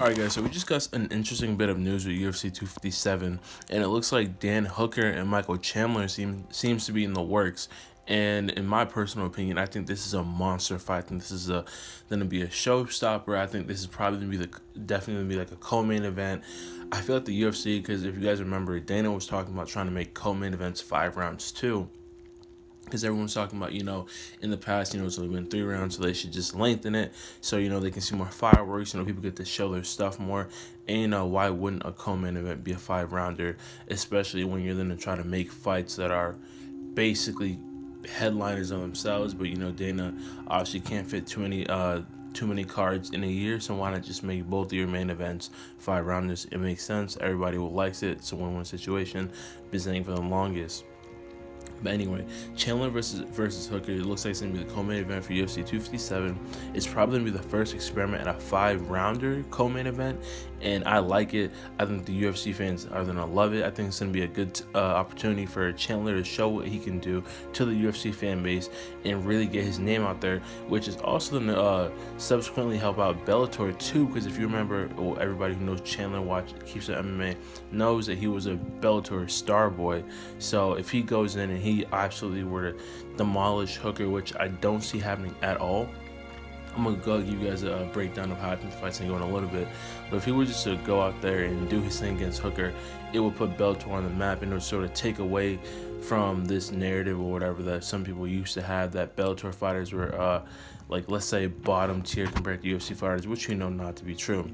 Alright guys, so we just got an interesting bit of news with UFC 257, and it looks like Dan Hooker and Michael Chandler seems to be in the works. And in my personal opinion, I think this is a monster fight. I think this is gonna be a showstopper. I think this is probably gonna be definitely gonna be like a co-main event. I feel like the UFC, because if you guys remember, Dana was talking about trying to make co-main events 5 rounds too. Because everyone's talking about, in the past, it's only been 3 rounds, so they should just lengthen it so, they can see more fireworks, people get to show their stuff more. And, why wouldn't a co-main event be a 5 rounder, especially when you're going to try to make fights that are basically headliners on themselves. But, Dana obviously can't fit too many cards in a year, so why not just make both of your main events 5 rounders? It makes sense. Everybody will likes it. It's a win-win situation. Been saying for the longest. But anyway, Chandler versus Hooker, it looks like it's going to be the co-main event for UFC 257. It's probably going to be the first experiment at a 5-rounder co-main event, and I like it. I think the UFC fans are going to love it. I think it's going to be a good opportunity for Chandler to show what he can do to the UFC fan base and really get his name out there, which is also going to subsequently help out Bellator too, because if you remember, everybody who knows Chandler keeps the MMA knows that he was a Bellator star boy. So if he goes in and he absolutely were to demolish Hooker, which I don't see happening at all. I'm going to go give you guys a breakdown of how I think the fight's going to go in a little bit. But if he were just to go out there and do his thing against Hooker, it would put Bellator on the map, and it would sort of take away from this narrative or whatever that some people used to have, that Bellator fighters were, let's say, bottom tier compared to UFC fighters, which we know not to be true.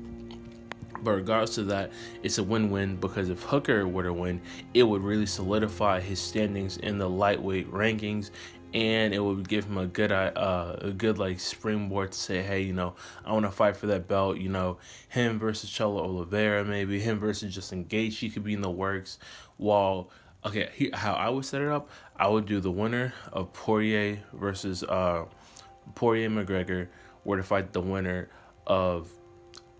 But regardless of that, it's a win-win, because if Hooker were to win, it would really solidify his standings in the lightweight rankings, and it would give him a good springboard to say, hey, I want to fight for that belt. Him versus Charlo Oliveira, maybe him versus Justin Gaethje could be in the works. How I would set it up, I would do the winner of Poirier versus Poirier McGregor were to fight the winner of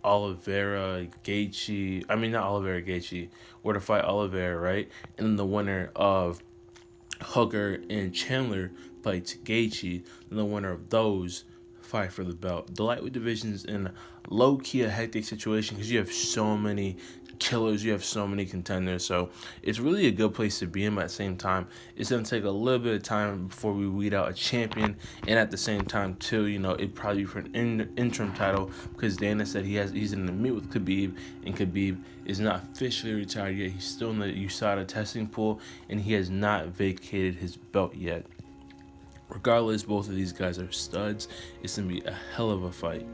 Oliveira Gaethje. I mean, not Oliveira Gaethje. Were to fight Oliveira, right? And then the winner of Hooker and Chandler fights Gaethje. And the winner of those fight for the belt. The lightweight division is in low-key a hectic situation because you have so many killers, you have so many contenders, so it's really a good place to be in. But at the same time, it's going to take a little bit of time before we weed out a champion, and at the same time too, it'd probably be for an interim title, because Dana said he's in the meet with Khabib, and Khabib is not officially retired yet. He's still in the USADA testing pool, and he has not vacated his belt yet. Regardless, both of these guys are studs. It's going to be a hell of a fight.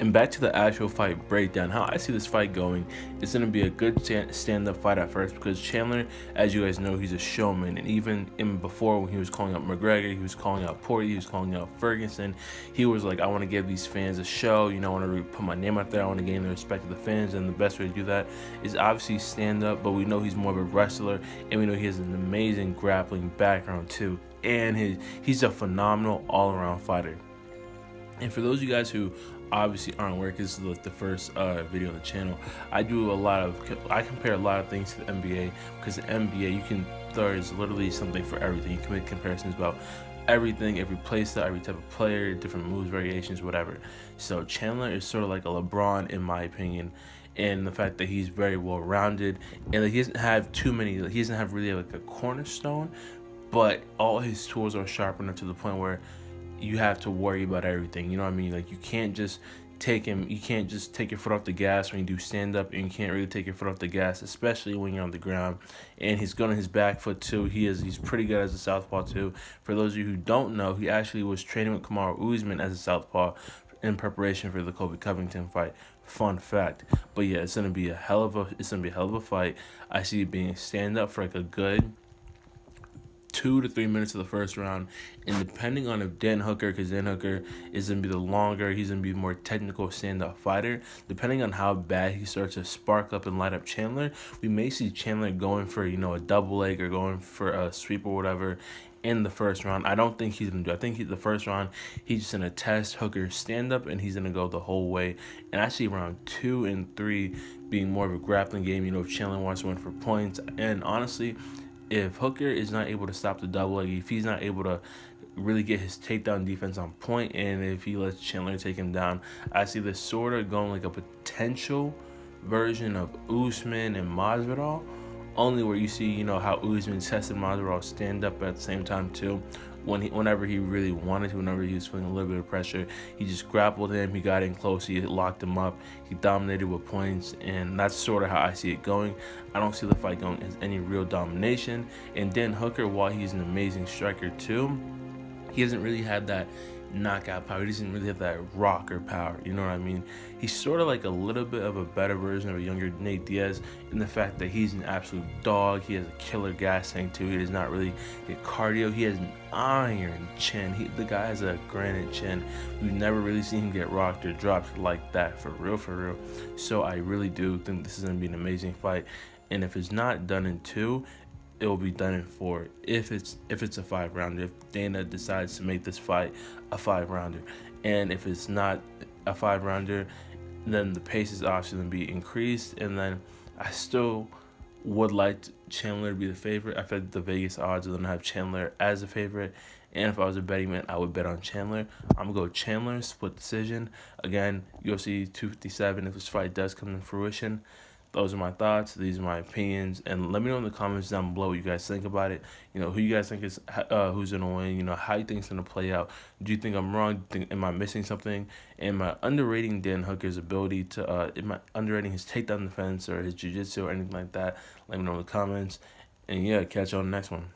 And back to the actual fight breakdown, how I see this fight going, it's going to be a good stand-up fight at first, because Chandler, as you guys know, he's a showman. And even before, when he was calling out McGregor, he was calling out Poirier, he was calling out Ferguson, he was like, I want to give these fans a show, I want to put my name out there, I want to gain the respect of the fans, and the best way to do that is obviously stand-up. But we know he's more of a wrestler, and we know he has an amazing grappling background too, and he's a phenomenal all-around fighter. And for those of you guys who obviously aren't aware, because this is the first video on the channel, I compare a lot of things to the NBA, because the NBA, there's literally something for everything. You can make comparisons about everything, every play style, every type of player, different moves, variations, whatever. So Chandler is sort of like a LeBron, in my opinion, and the fact that he's very well rounded, and he doesn't have really like a cornerstone, but all his tools are sharp enough to the point where you have to worry about everything. You know what I mean? Like, you can't just take your foot off the gas when you do stand up, and you can't really take your foot off the gas, especially when you're on the ground. And he's good on his back foot too. He's pretty good as a southpaw too. For those of you who don't know, he actually was training with Kamaru Usman as a southpaw in preparation for the Colby Covington fight. Fun fact. But yeah, it's gonna be a hell of a fight. I see it being stand up for like a good 2 to 3 minutes of the first round, and depending on if Dan Hooker, because Dan Hooker is going to be the longer, he's going to be a more technical stand-up fighter, depending on how bad he starts to spark up and light up Chandler, we may see Chandler going for, a double leg or going for a sweep or whatever in the first round. I don't think he's going to do. I think the first round, he's just going to test Hooker's stand-up, and he's going to go the whole way. And I see round 2 and 3 being more of a grappling game, if Chandler wants to win for points. And honestly, if Hooker is not able to stop the double leg, if he's not able to really get his takedown defense on point, and if he lets Chandler take him down, I see this sort of going like a potential version of Usman and Masvidal, only where you see, how Usman tested Masvidal stand up at the same time too. Whenever he really wanted to, whenever he was feeling a little bit of pressure, he just grappled him, he got in close, he locked him up, he dominated with points, and that's sort of how I see it going. I don't see the fight going as any real domination. And Dan Hooker, while he's an amazing striker too, he hasn't really had that knockout power. He doesn't really have that rocker power. You know what I mean? He's sort of like a little bit of a better version of a younger Nate Diaz in the fact that he's an absolute dog. He has a killer gas tank too. He does not really get cardio. He has an iron chin. The guy has a granite chin. We've never really seen him get rocked or dropped like that, for real, for real. So I really do think this is going to be an amazing fight. And if it's not done in 2, it will be done in 4 if it's a 5-rounder, if Dana decides to make this fight a 5-rounder. And if it's not a 5-rounder, then the pace is obviously going to be increased. And then I still would like Chandler to be the favorite. I feel like the Vegas odds are going to have Chandler as a favorite. And if I was a betting man, I would bet on Chandler. I'm going to go Chandler, split decision. Again, UFC 257, if this fight does come to fruition. Those are my thoughts. These are my opinions. And let me know in the comments down below what you guys think about it. Who you guys think is who's going to win. How you think it's going to play out. Do you think I'm wrong? Am I missing something? Am I underrating Dan Hooker's ability to, am I underrating his takedown defense or his jiu-jitsu or anything like that? Let me know in the comments. And yeah, catch you on the next one.